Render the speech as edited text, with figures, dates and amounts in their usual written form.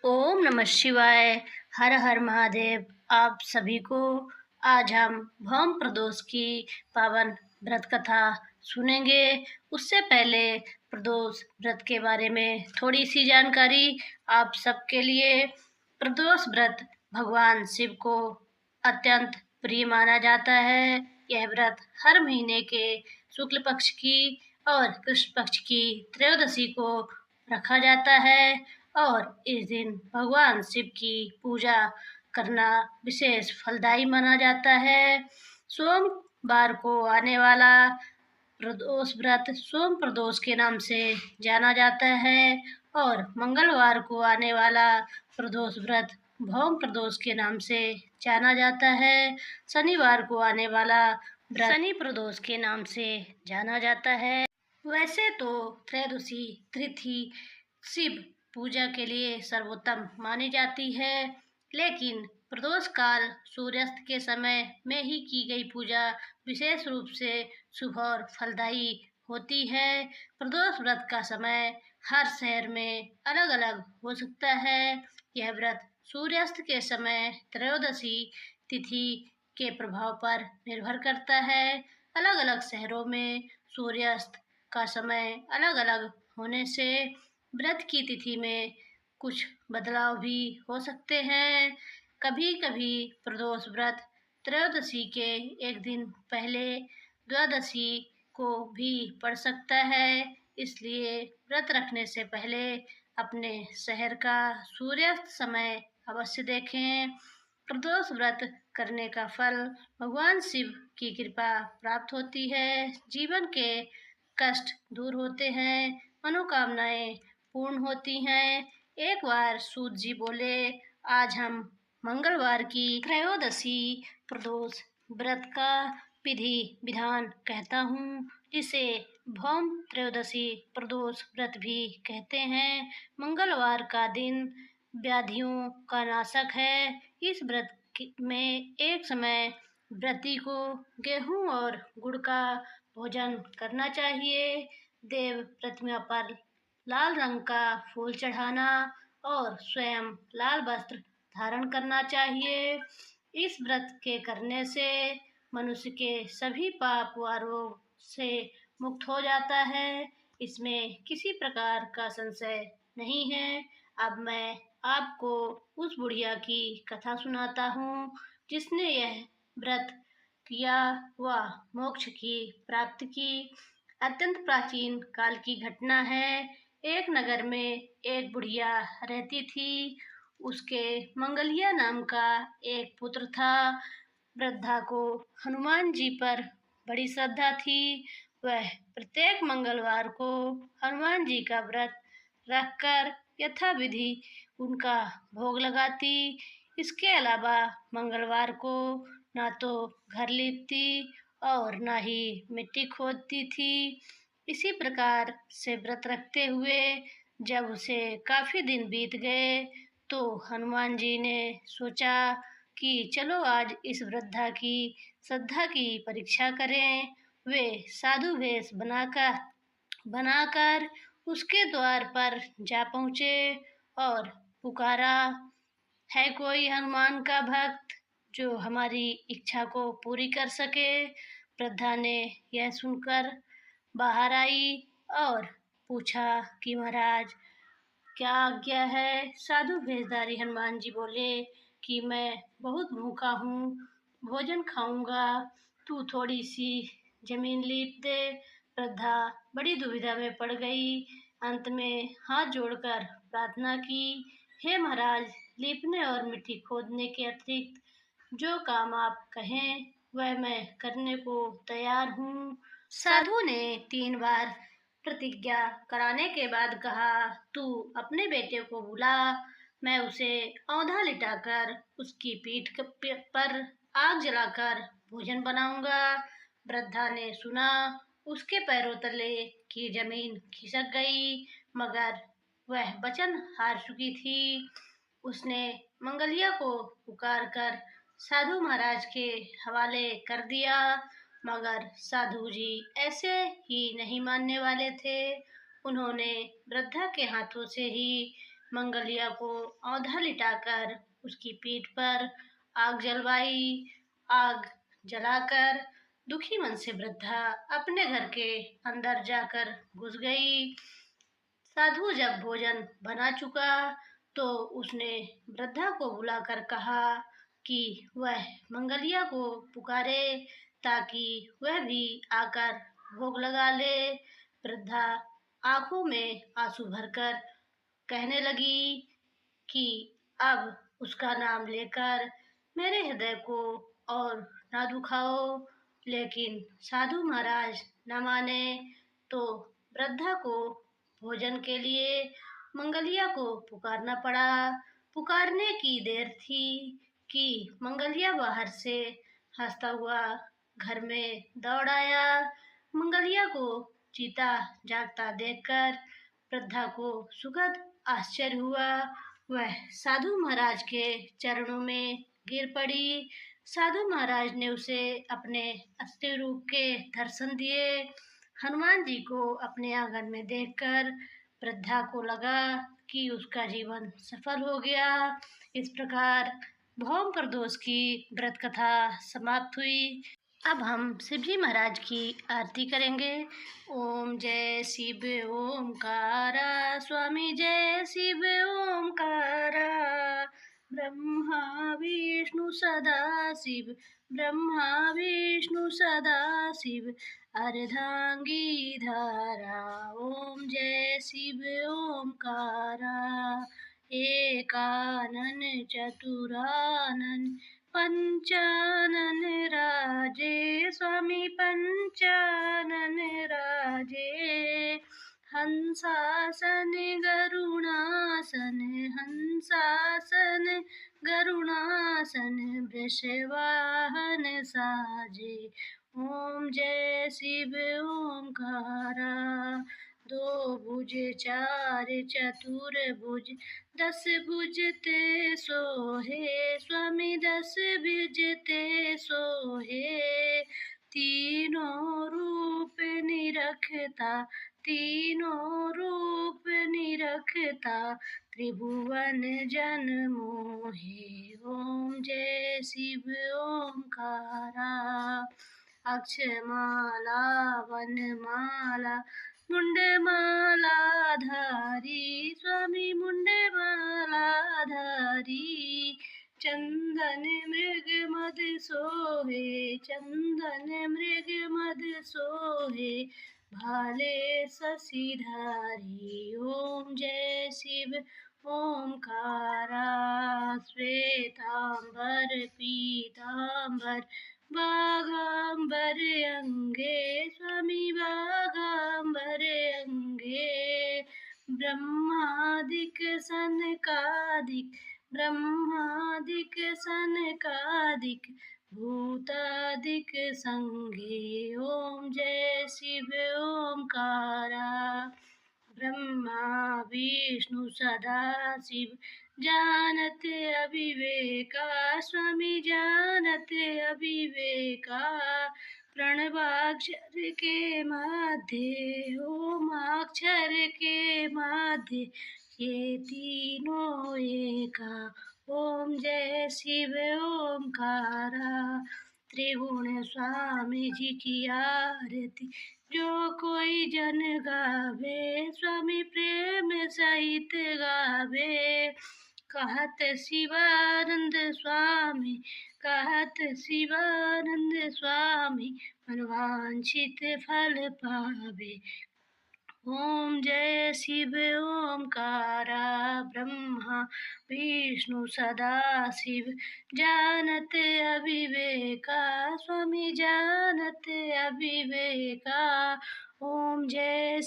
ओम नमः शिवाय। हर हर महादेव। आप सभी को आज हम भौम प्रदोष की पावन व्रत कथा सुनेंगे। उससे पहले प्रदोष व्रत के बारे में थोड़ी सी जानकारी आप सबके लिए। प्रदोष व्रत भगवान शिव को अत्यंत प्रिय माना जाता है। यह व्रत हर महीने के शुक्ल पक्ष की और कृष्ण पक्ष की त्रयोदशी को रखा जाता है और इस दिन भगवान शिव की पूजा करना विशेष फलदायी माना जाता है। सोमवार को आने वाला प्रदोष व्रत सोम प्रदोष के नाम से जाना जाता है और मंगलवार को आने वाला प्रदोष व्रत भौम प्रदोष के नाम से जाना जाता है। शनिवार को आने वाला व्रत शनि प्रदोष के नाम से जाना जाता है। वैसे तो त्रयोदशी तिथि शिव पूजा के लिए सर्वोत्तम मानी जाती है, लेकिन प्रदोष काल सूर्यास्त के समय में ही की गई पूजा विशेष रूप से शुभ और फलदायी होती है। प्रदोष व्रत का समय हर शहर में अलग अलग हो सकता है। यह व्रत सूर्यास्त के समय त्रयोदशी तिथि के प्रभाव पर निर्भर करता है। अलग अलग शहरों में सूर्यास्त का समय अलग अलग होने से व्रत की तिथि में कुछ बदलाव भी हो सकते हैं। कभी कभी प्रदोष व्रत त्रयोदशी के एक दिन पहले द्वादशी को भी पड़ सकता है, इसलिए व्रत रखने से पहले अपने शहर का सूर्यास्त समय अवश्य देखें। प्रदोष व्रत करने का फल भगवान शिव की कृपा प्राप्त होती है। जीवन के कष्ट दूर होते हैं, मनोकामनाएं पूर्ण होती हैं। एक बार सूत जी बोले, आज हम मंगलवार की त्रयोदशी प्रदोष व्रत का विधि विधान कहता हूँ, जिसे भौम त्रयोदशी प्रदोष व्रत भी कहते हैं। मंगलवार का दिन व्याधियों का नाशक है। इस व्रत में एक समय व्रती को गेहूं और गुड़ का भोजन करना चाहिए। देव प्रतिमा पर लाल रंग का फूल चढ़ाना और स्वयं लाल वस्त्र धारण करना चाहिए। इस व्रत के करने से मनुष्य के सभी पाप व रोग से मुक्त हो जाता है। इसमें किसी प्रकार का संशय नहीं है। अब मैं आपको उस बुढ़िया की कथा सुनाता हूँ जिसने यह व्रत किया व मोक्ष की प्राप्ति की। अत्यंत प्राचीन काल की घटना है। एक नगर में एक बुढ़िया रहती थी। उसके मंगलिया नाम का एक पुत्र था। वृद्धा को हनुमान जी पर बड़ी श्रद्धा थी। वह प्रत्येक मंगलवार को हनुमान जी का व्रत रखकर यथाविधि उनका भोग लगाती। इसके अलावा मंगलवार को ना तो घर लीपती और ना ही मिट्टी खोदती थी। इसी प्रकार से व्रत रखते हुए जब उसे काफी दिन बीत गए तो हनुमान जी ने सोचा कि चलो आज इस वृद्धा की श्रद्धा की परीक्षा करें। वे साधु वेश बनाकर उसके द्वार पर जा पहुँचे और पुकारा, है कोई हनुमान का भक्त जो हमारी इच्छा को पूरी कर सके। वृद्धा ने यह सुनकर बाहर आई और पूछा कि महाराज क्या आज्ञा है। साधु भेषधारी हनुमान जी बोले कि मैं बहुत भूखा हूँ, भोजन खाऊंगा, तू थोड़ी सी जमीन लीप दे। वृद्धा बड़ी दुविधा में पड़ गई। अंत में हाथ जोड़कर प्रार्थना की, हे महाराज, लीपने और मिट्टी खोदने के अतिरिक्त जो काम आप कहें वह मैं करने को तैयार हूँ। साधु ने 3 बार प्रतिज्ञा कराने के बाद कहा, तू अपने बेटे को बुला, मैं उसे औंधा लिटाकर उसकी पीठ पर आग जलाकर भोजन बनाऊंगा। वृद्धा ने सुना, उसके पैरों तले की जमीन खिसक गई, मगर वह वचन हार चुकी थी। उसने मंगलिया को पुकार कर साधु महाराज के हवाले कर दिया, मगर साधु जी ऐसे ही नहीं मानने वाले थे। उन्होंने वृद्धा के हाथों से ही मंगलिया को औंधा लिटाकर उसकी पीठ पर आग जलवाई। आग जलाकर दुखी मन से वृद्धा अपने घर के अंदर जाकर घुस गई। साधु जब भोजन बना चुका तो उसने वृद्धा को बुलाकर कहा कि वह मंगलिया को पुकारे ताकि वह भी आकर भोग लगा ले। वृद्धा आंखों में आंसू भरकर कहने लगी कि अब उसका नाम लेकर मेरे हृदय को और ना दुखाओ। लेकिन साधु महाराज न माने तो वृद्धा को भोजन के लिए मंगलिया को पुकारना पड़ा। पुकारने की देर थी कि मंगलिया बाहर से हंसता हुआ घर में दौड़ आया। मंगलिया को जीता जागता देखकर वृद्धा को सुखद आश्चर्य हुआ। वह साधु महाराज के चरणों में गिर पड़ी। साधु महाराज ने उसे अपने असली रूप के दर्शन दिए। हनुमान जी को अपने आंगन में देखकर वृद्धा को लगा कि उसका जीवन सफल हो गया। इस प्रकार भौम प्रदोष की व्रत कथा समाप्त हुई। अब हम शिव जी महाराज की आरती करेंगे। ओम जय शिव ओमकारा स्वामी जय शिव ओमकारा। ब्रह्मा विष्णु सदा शिव ब्रह्मा विष्णु सदा शिव अर्धांगी धारा। ओम जय शिव ओमकारा। एकानन चतुरानन पंचानन राजे स्वामी पंचानन राजे। हंसासन गरुणासन हंसासन गरुणासन वृषवाहन साजे। ओम जय शिव ओमकारा। दो भुज चार चतुर्भुज 10 भुज ते सोहे स्वामी 10 भुज ते सोहे। तीनों रूप निरखता तीनों रूप निरखता त्रिभुवन जन मोहे। ओम जय शिव ओमकारा। अक्षमाला वनमाला मुंडमाला धारी स्वामी मुंडमाला धारी। चंदन मृग मद सोहे चंदन मृग मद सोहे भाले शशिधारी। ओम जय शिव ओमकारा। श्वेतांबर पीतांबर बागांबर अंगे स्वामी बागांबर अंगे। ब्रह्मादिक सनकादिक ब्रह्मादिक सनकादिक भूतादिक संगे। ओम जय शिव ओमकारा। ब्रह्मा विष्णु सदा शिव जानत अविवेका स्वामी जानत अविवेका। प्रणवाक्षर के मध्य ओमाक्षर के मध्य ये तीनों एका। ओम जय शिव ओमकारा। त्रिगुण स्वामी जी की आरती जो कोई जन गावे स्वामी प्रेम सहित गावे। कहत शिवानंद स्वामी कहत शिवानंद स्वामी मनवांछित फल पावे। ओम जय शिव ओमकारा। ब्रह्मा विष्णु सदा शिव जानत अविवेका स्वामी जानत अविवेका। ओम जय